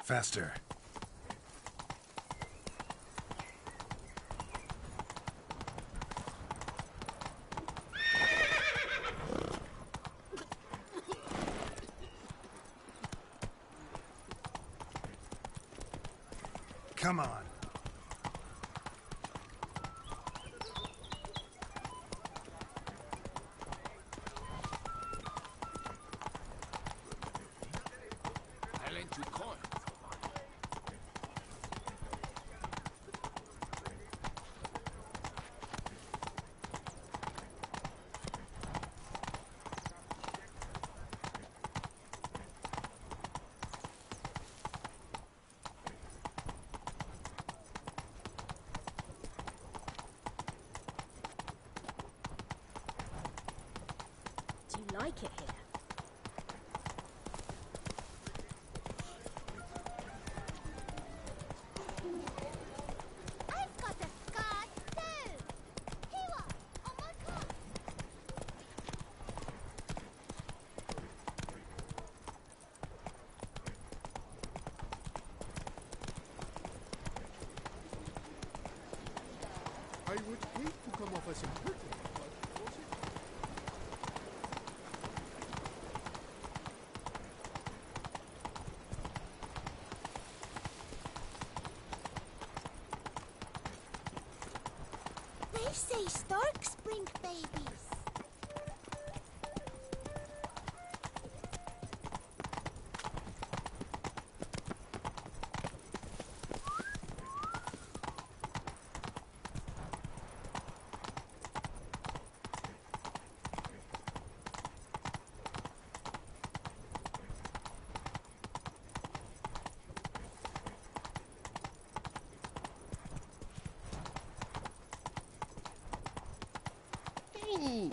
Faster. Come on. I lent you coin. Do you like it here? I've got a scar too! Here, on my car! I would hate to come off as impertinent, but was it? They say storks bring babies. Ooh,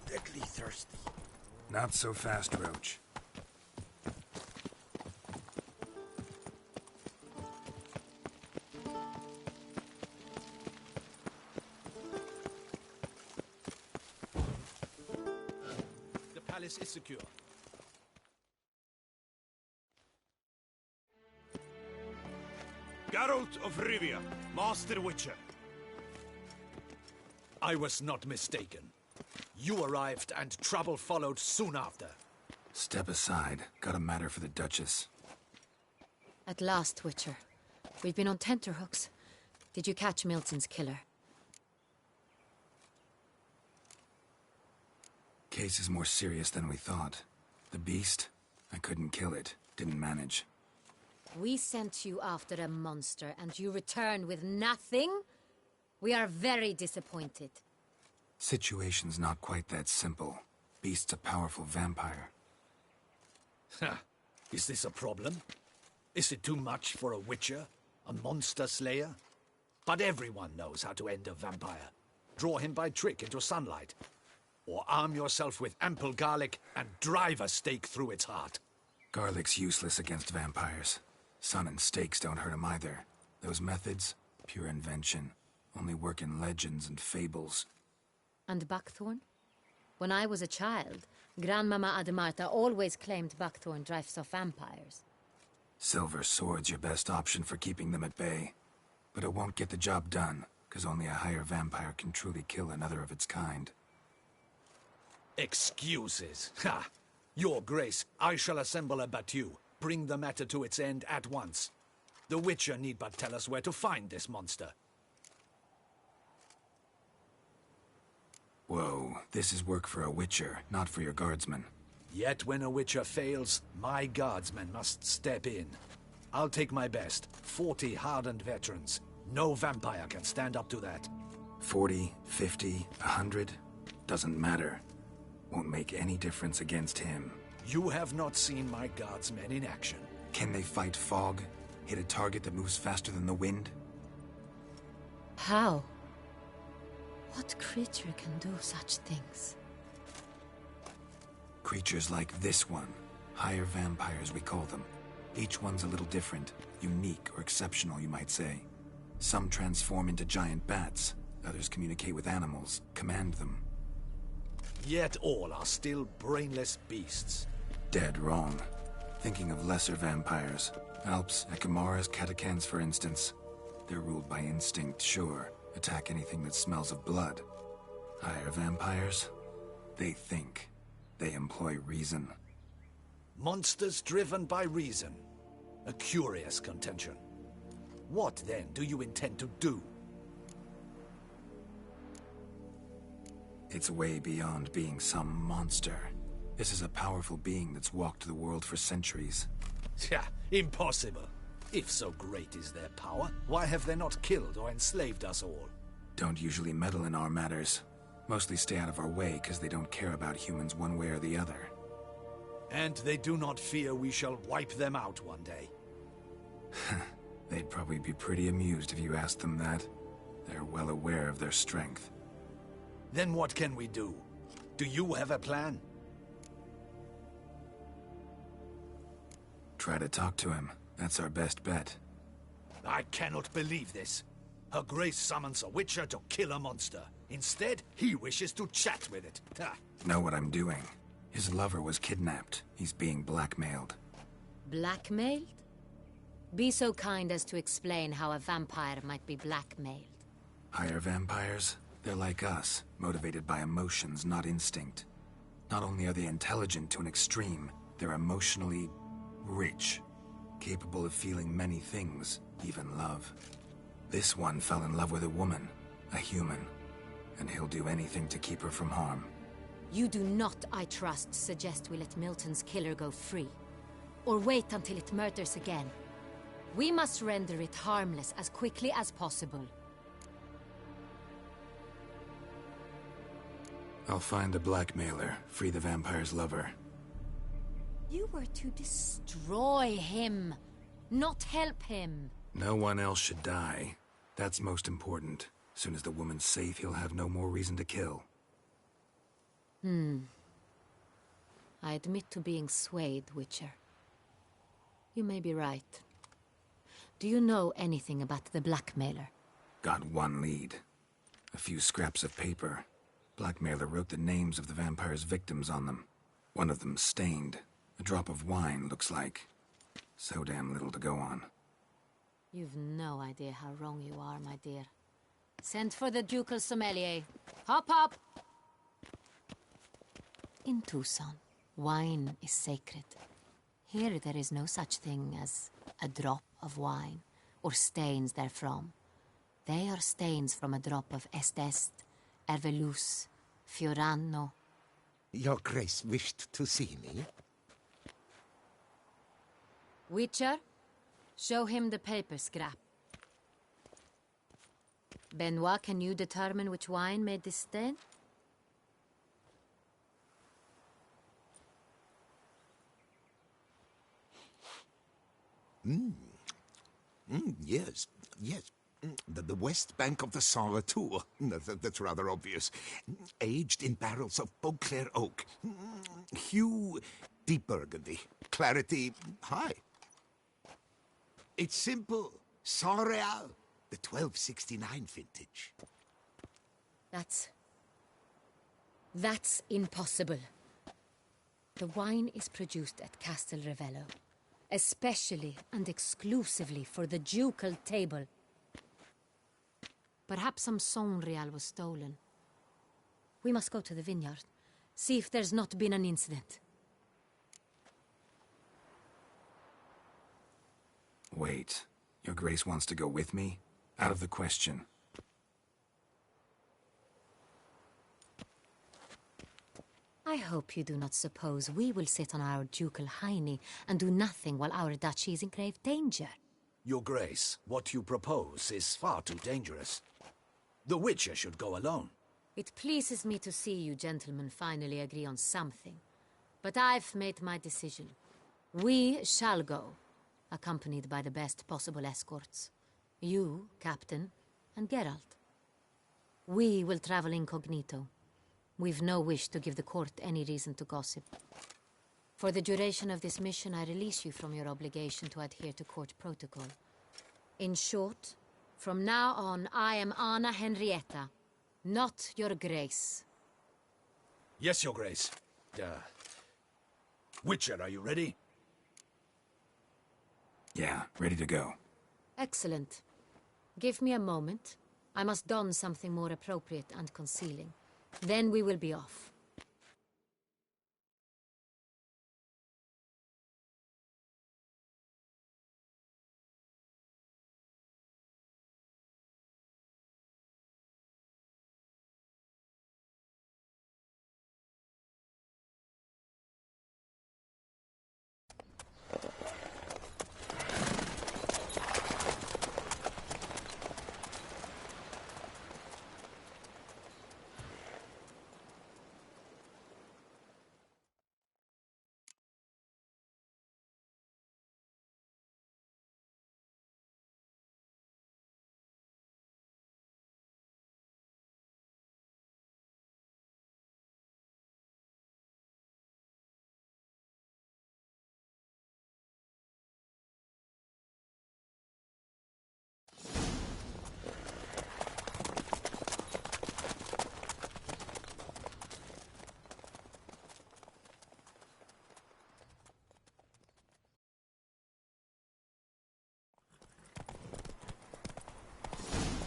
deadly thirsty. Not so fast, Roach. The palace is secure. Geralt of Rivia, Master Witcher. I was not mistaken. You arrived and trouble followed soon after. Step aside. Got a matter for the Duchess. At last, Witcher. We've been on tenterhooks. Did you catch Milton's killer? Case is more serious than we thought. The beast? I couldn't kill it. Didn't manage. We sent you after a monster, and you returned with nothing? We are very disappointed. Situation's not quite that simple. Beast's a powerful vampire. Ha! Is this a problem? Is it too much for a witcher? A monster slayer? But everyone knows how to end a vampire. Draw him by trick into sunlight. Or arm yourself with ample garlic and drive a stake through its heart. Garlic's useless against vampires. Sun and stakes don't hurt him either. Those methods, pure invention. Only work in legends and fables. And buckthorn? When I was a child, Grandmama Ademarta always claimed buckthorn drives off vampires. Silver sword's your best option for keeping them at bay. But it won't get the job done, because only a higher vampire can truly kill another of its kind. Excuses. Ha! Your Grace, I shall assemble a battue. Bring the matter to its end at once. The Witcher need but tell us where to find this monster. Whoa, this is work for a Witcher, not for your guardsmen. Yet when a Witcher fails, my guardsmen must step in. I'll take my best. 40 hardened veterans. No vampire can stand up to that. 40, 50, 100? Doesn't matter. Won't make any difference against him. You have not seen my guardsmen in action. Can they fight fog? Hit a target that moves faster than the wind? How? What creature can do such things? Creatures like this one. Higher vampires, we call them. Each one's a little different. Unique or exceptional, you might say. Some transform into giant bats. Others communicate with animals, command them. Yet all are still brainless beasts. Dead wrong. Thinking of lesser vampires. Alps, Ekamaras, Catacans, for instance. They're ruled by instinct, sure. Attack anything that smells of blood. Higher vampires? They think. They employ reason. Monsters driven by reason. A curious contention. What, then, do you intend to do? It's way beyond being some monster. This is a powerful being that's walked the world for centuries. Yeah, impossible. If so great is their power, why have they not killed or enslaved us all? Don't usually meddle in our matters. Mostly stay out of our way because they don't care about humans one way or the other. And they do not fear we shall wipe them out one day. They'd probably be pretty amused if you asked them that. They're well aware of their strength. Then what can we do? Do you have a plan? Try to talk to him. That's our best bet. I cannot believe this. Her Grace summons a witcher to kill a monster. Instead, he wishes to chat with it. Know what I'm doing. His lover was kidnapped. He's being blackmailed. Blackmailed? Be so kind as to explain how a vampire might be blackmailed. Higher vampires? They're like us, motivated by emotions, not instinct. Not only are they intelligent to an extreme, they're emotionally rich. Capable of feeling many things, even love. This one fell in love with a woman, a human, and he'll do anything to keep her from harm. You do not, I trust, suggest we let Milton's killer go free. Or wait until it murders again. We must render it harmless as quickly as possible. I'll find the blackmailer, free the vampire's lover. You were to destroy him, not help him. No one else should die. That's most important. Soon as the woman's safe, he'll have no more reason to kill. I admit to being swayed, Witcher. You may be right. Do you know anything about the blackmailer? Got one lead. A few scraps of paper. Blackmailer wrote the names of the vampire's victims on them. One of them stained. A drop of wine, looks like. So damn little to go on. You've no idea how wrong you are, my dear. Send for the ducal sommelier. Hop, hop! In Tucson, wine is sacred. Here there is no such thing as a drop of wine, or stains therefrom. They are stains from a drop of Est, Ervelus, Fiorano. Your Grace wished to see me? Witcher, show him the paper scrap. Benoit, can you determine which wine made this stain? Yes. The west bank of the Saar too. That's rather obvious. Aged in barrels of Beauclair oak. Hue, deep burgundy. Clarity, high. It's simple. Saint-Réal, the 1269 vintage. That's impossible. The wine is produced at Castel Ravello, especially and exclusively for the ducal table. Perhaps some Saint-Réal was stolen. We must go to the vineyard, see if there's not been an incident. Wait. Your Grace wants to go with me? Out of the question. I hope you do not suppose we will sit on our ducal hiney and do nothing while our duchy is in grave danger. Your Grace, what you propose is far too dangerous. The Witcher should go alone. It pleases me to see you gentlemen finally agree on something. But I've made my decision. We shall go, accompanied by the best possible escorts. You, Captain, and Geralt. We will travel incognito. We've no wish to give the court any reason to gossip. For the duration of this mission, I release you from your obligation to adhere to court protocol. In short, from now on, I am Anna Henrietta, not your Grace. Yes, Your Grace. Witcher, are you ready? Yeah, ready to go. Excellent. Give me a moment. I must don something more appropriate and concealing. Then we will be off.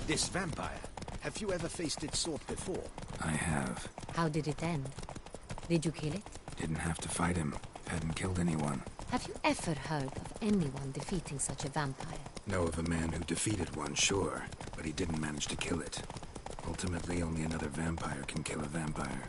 This vampire, have you ever faced its sort before? I have. How did it end? Did you kill it? Didn't have to fight him. Hadn't killed anyone. Have you ever heard of anyone defeating such a vampire? Know of a man who defeated one, sure, but he didn't manage to kill it. Ultimately, only another vampire can kill a vampire.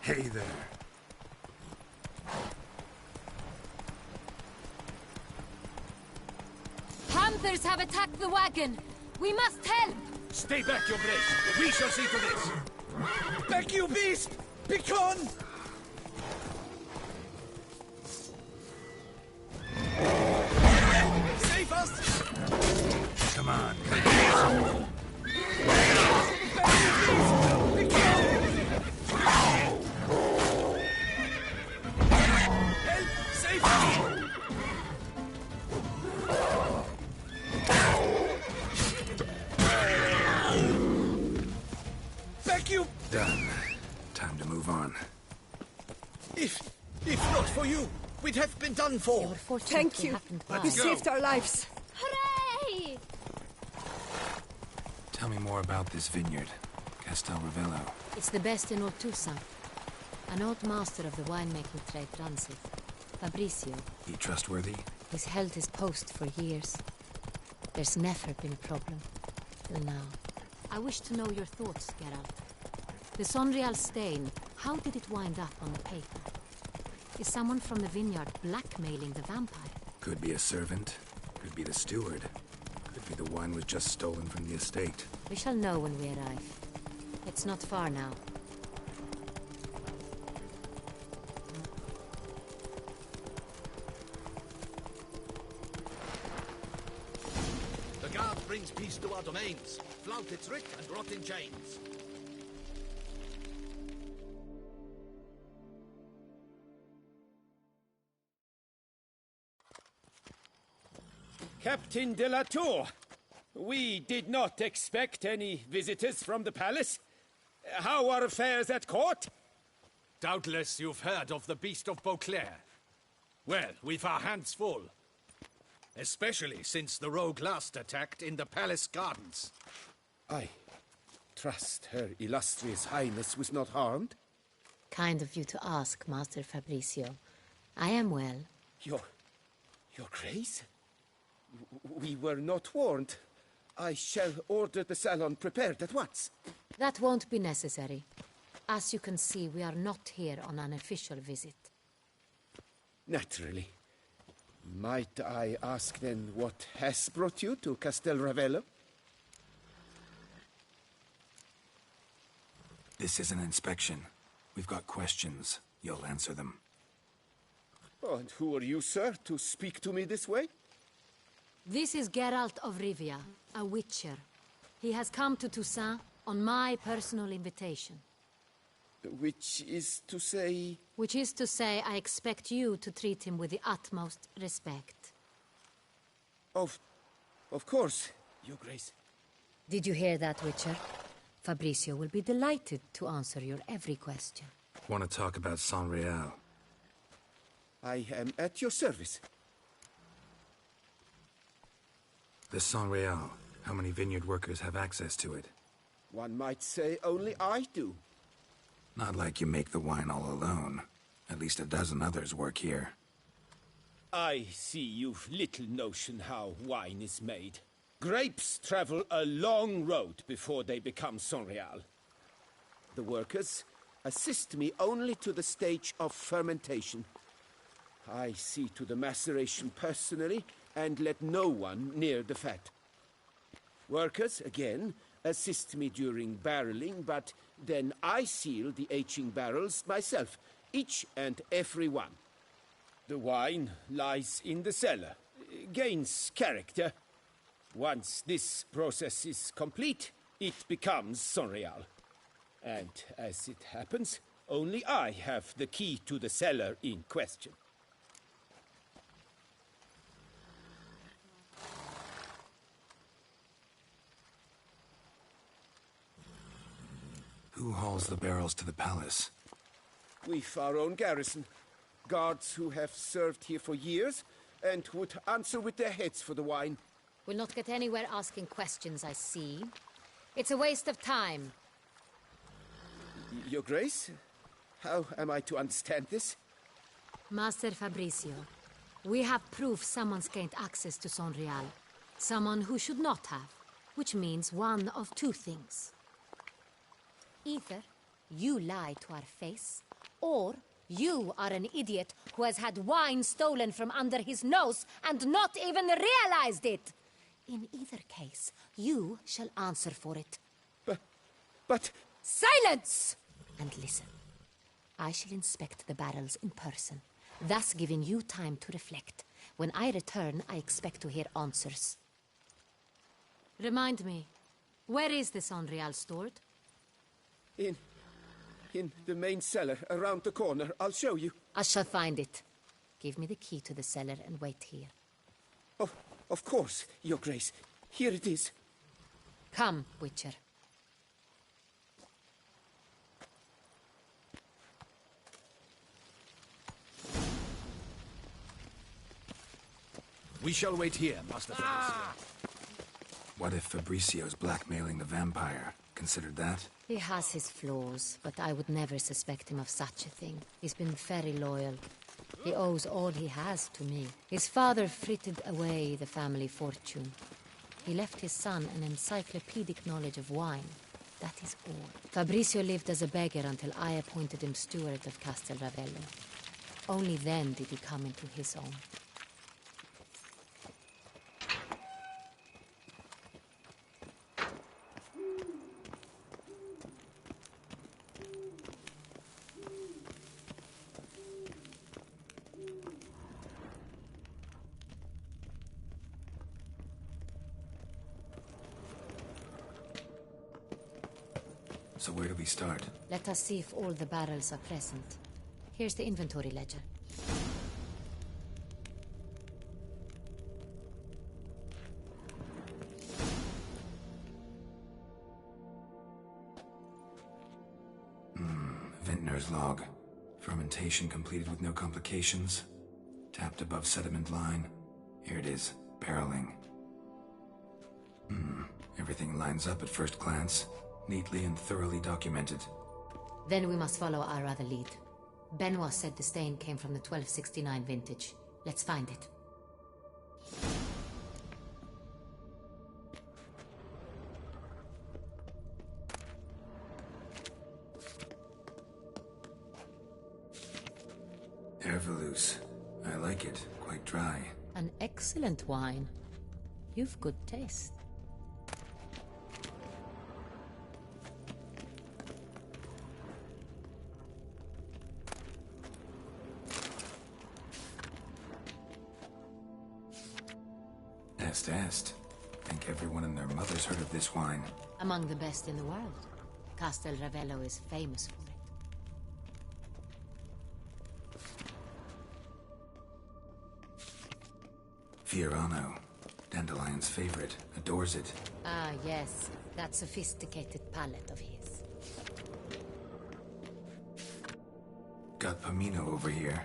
Hey there. Panthers have attacked the wagon! We must help! Stay back, your grace. We shall see to this. Back, you beast! Begone! Save us! Come on. Done. Time to move on. If not for you, we'd have been done for. Thank you. You saved our lives. Hooray! Tell me more about this vineyard, Castel Ravello. It's the best in all Toussaint. An old master of the winemaking trade runs it. Fabrizio. He trustworthy? He's held his post for years. There's never been a problem. Till now. I wish to know your thoughts, Geralt. The Sonreal stain, how did it wind up on the paper? Is someone from the vineyard blackmailing the vampire? Could be a servant. Could be the steward. Could be the wine was just stolen from the estate. We shall know when we arrive. It's not far now. The guard brings peace to our domains. Flout its rick and rot in chains. Captain de la Tour, we did not expect any visitors from the palace. How are affairs at court? Doubtless you've heard of the Beast of Beauclair. Well, we've our hands full. Especially since the rogue last attacked in the palace gardens. I trust Her Illustrious Highness was not harmed? Kind of you to ask, Master Fabrizio. I am well. Your Grace? We were not warned. I shall order the salon prepared at once. That won't be necessary. As you can see, we are not here on an official visit. Naturally. Might I ask then what has brought you to Castel Ravello? This is an inspection. We've got questions. You'll answer them. Oh, and who are you, sir, to speak to me this way? This is Geralt of Rivia, a witcher. He has come to Toussaint on my personal invitation. Which is to say... Which is to say, I expect you to treat him with the utmost respect. Of course, Your Grace. Did you hear that, Witcher? Fabricio will be delighted to answer your every question. Want to talk about San Real? I am at your service. The San Real. How many vineyard workers have access to it? One might say only I do. Not like you make the wine all alone. At least a dozen others work here. I see you've little notion how wine is made. Grapes travel a long road before they become Sonreal. The workers assist me only to the stage of fermentation. I see to the maceration personally and let no one near the fat. Workers, again, assist me during barreling, but then I seal the aging barrels myself, each and every one. The wine lies in the cellar, gains character. Once this process is complete, it becomes Sonreal. And as it happens, only I have the key to the cellar in question. Who hauls the barrels to the palace? We've our own garrison. Guards who have served here for years and would answer with their heads for the wine. We'll not get anywhere asking questions, I see. It's a waste of time. Your Grace? How am I to understand this? Master Fabricio, we have proof someone's gained access to San Real. Someone who should not have, which means one of two things. Either you lie to our face, or you are an idiot who has had wine stolen from under his nose and not even realized it. In either case, you shall answer for it. But... Silence! And listen. I shall inspect the barrels in person, thus giving you time to reflect. When I return, I expect to hear answers. Remind me, where is the San Real stored? In the main cellar, around the corner. I'll show you. I shall find it. Give me the key to the cellar and wait here. Oh, of course, Your Grace. Here it is. Come, Witcher. We shall wait here, Master Fabricio. What if Fabricio's blackmailing the vampire? Considered that? He has his flaws, but I would never suspect him of such a thing. He's been very loyal. He owes all he has to me. His father frittered away the family fortune. He left his son an encyclopedic knowledge of wine. That is all. Fabricio lived as a beggar until I appointed him steward of Castel Ravello. Only then did he come into his own. So where do we start? Let us see if all the barrels are present. Here's the inventory ledger. Vintner's log. Fermentation completed with no complications. Tapped above sediment line. Here it is. Barreling. Everything lines up at first glance. Neatly and thoroughly documented. Then we must follow our other lead. Benoit said the stain came from the 1269 vintage. Let's find it. Herveloos. I like it. Quite dry. An excellent wine. You've good taste. Est. Think everyone and their mother's heard of this wine. Among the best in the world. Castel Ravello is famous for it. Fiorano. Dandelion's favorite. Adores it. Ah, yes. That sophisticated palate of his. Got Pomino over here.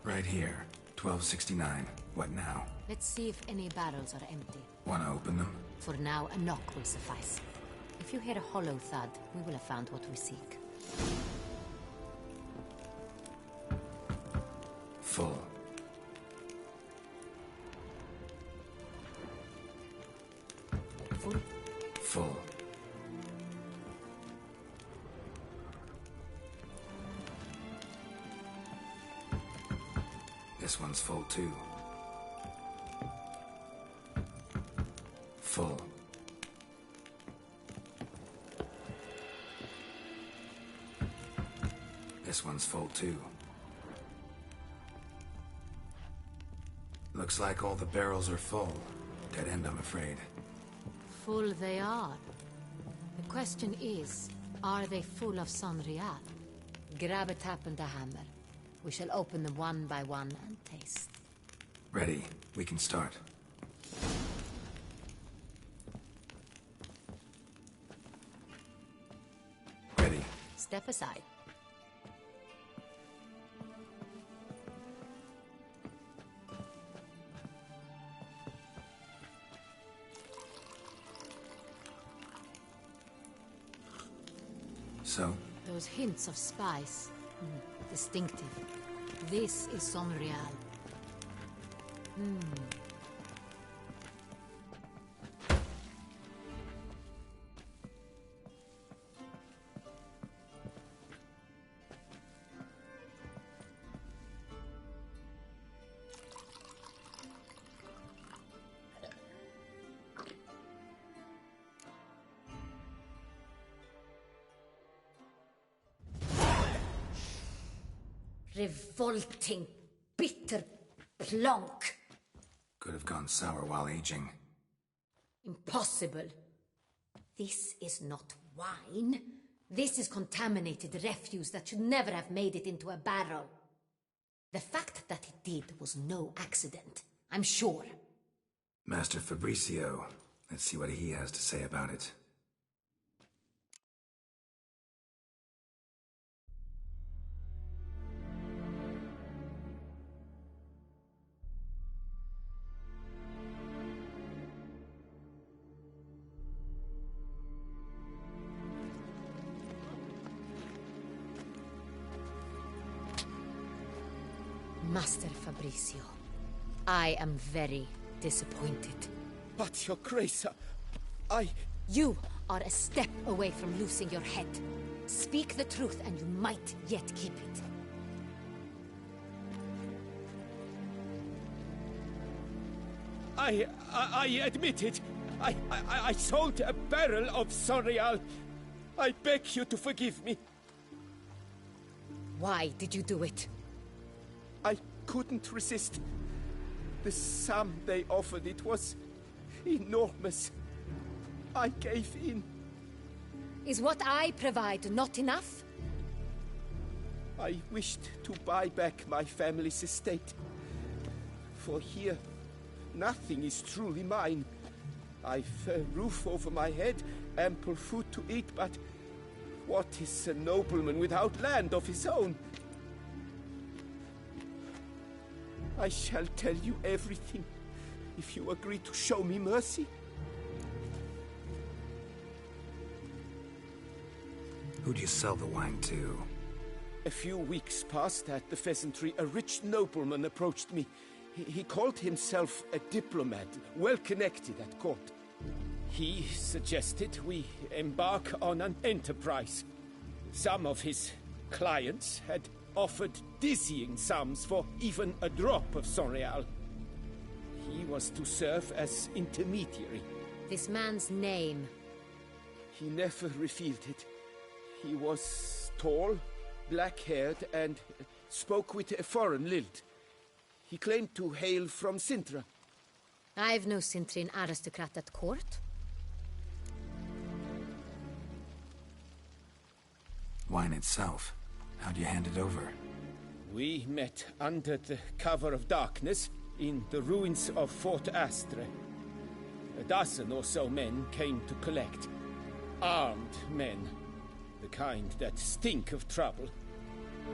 Right here. 1269. What now? Let's see if any barrels are empty. Wanna open them? For now, a knock will suffice. If you hear a hollow thud, we will have found what we seek. Full. Full? Full. This one's full too. Full. This one's full too. Looks like all the barrels are full. Dead end, I'm afraid. Full they are. The question is, are they full of Sonreal? Grab a tap and a hammer. We shall open them one by one and taste. Ready. We can start. Ready. Step aside. So? Those hints of spice. Distinctive. This is Sonreal. Revolting, bitter plonk. Could have gone sour while aging. Impossible. This is not wine. This is contaminated refuse that should never have made it into a barrel. The fact that it did was no accident, I'm sure. Master Fabricio. Let's see what he has to say about it. Master Fabricio, I am very disappointed. But, Your Grace, You are a step away from losing your head. Speak the truth and you might yet keep it. I admit it. I sold a barrel of Sonreal. I beg you to forgive me. Why did you do it? I couldn't resist. The sum they offered, it was enormous. I gave in. Is what I provide not enough? I wished to buy back my family's estate. For here, nothing is truly mine. I've a roof over my head, ample food to eat, but What is a nobleman without land of his own? I shall tell you everything, if you agree to show me mercy. Who'd you sell the wine to? A few weeks past at the Pheasantry, a rich nobleman approached me. He called himself a diplomat, well connected at court. He suggested we embark on an enterprise. Some of his clients had offered dizzying sums for even a drop of Sonreal. He was to serve as intermediary. This man's name? He never revealed it. He was tall, black-haired, and spoke with a foreign lilt. He claimed to hail from Sintra. I've no Sintrian aristocrat at court. Wine itself. How'd you hand it over? We met under the cover of darkness in the ruins of Fort Astre. A dozen or so men came to collect. Armed men. The kind that stink of trouble.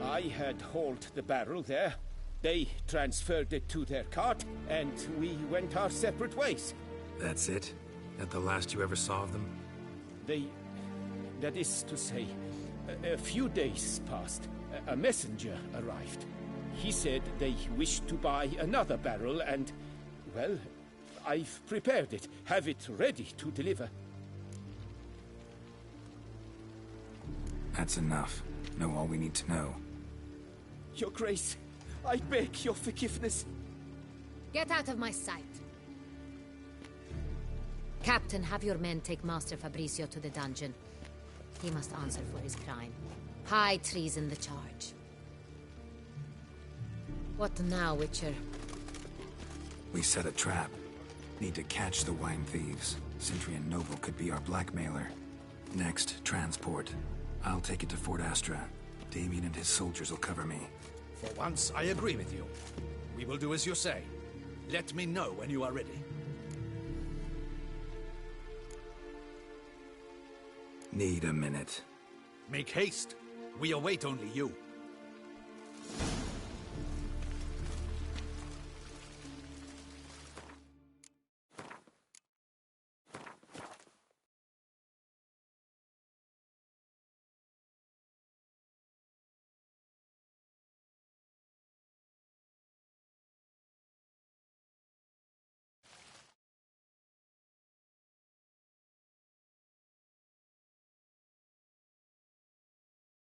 I had hauled the barrel there. They transferred it to their cart, and we went our separate ways. That's it? That the last you ever saw of them? That is to say, a few days passed. A messenger arrived. He said they wished to buy another barrel and, well, I've prepared it. Have it ready to deliver. That's enough. Know all we need to know. Your Grace, I beg your forgiveness. Get out of my sight. Captain, have your men take Master Fabrizio to the dungeon. He must answer for his crime. High treason the charge. What now, Witcher? We set a trap. Need to catch the wine thieves. Sintrian Noble could be our blackmailer. Next, transport. I'll take it to Fort Astra. Damien and his soldiers will cover me. For once, I agree with you. We will do as you say. Let me know when you are ready. Need a minute. Make haste. We await only you.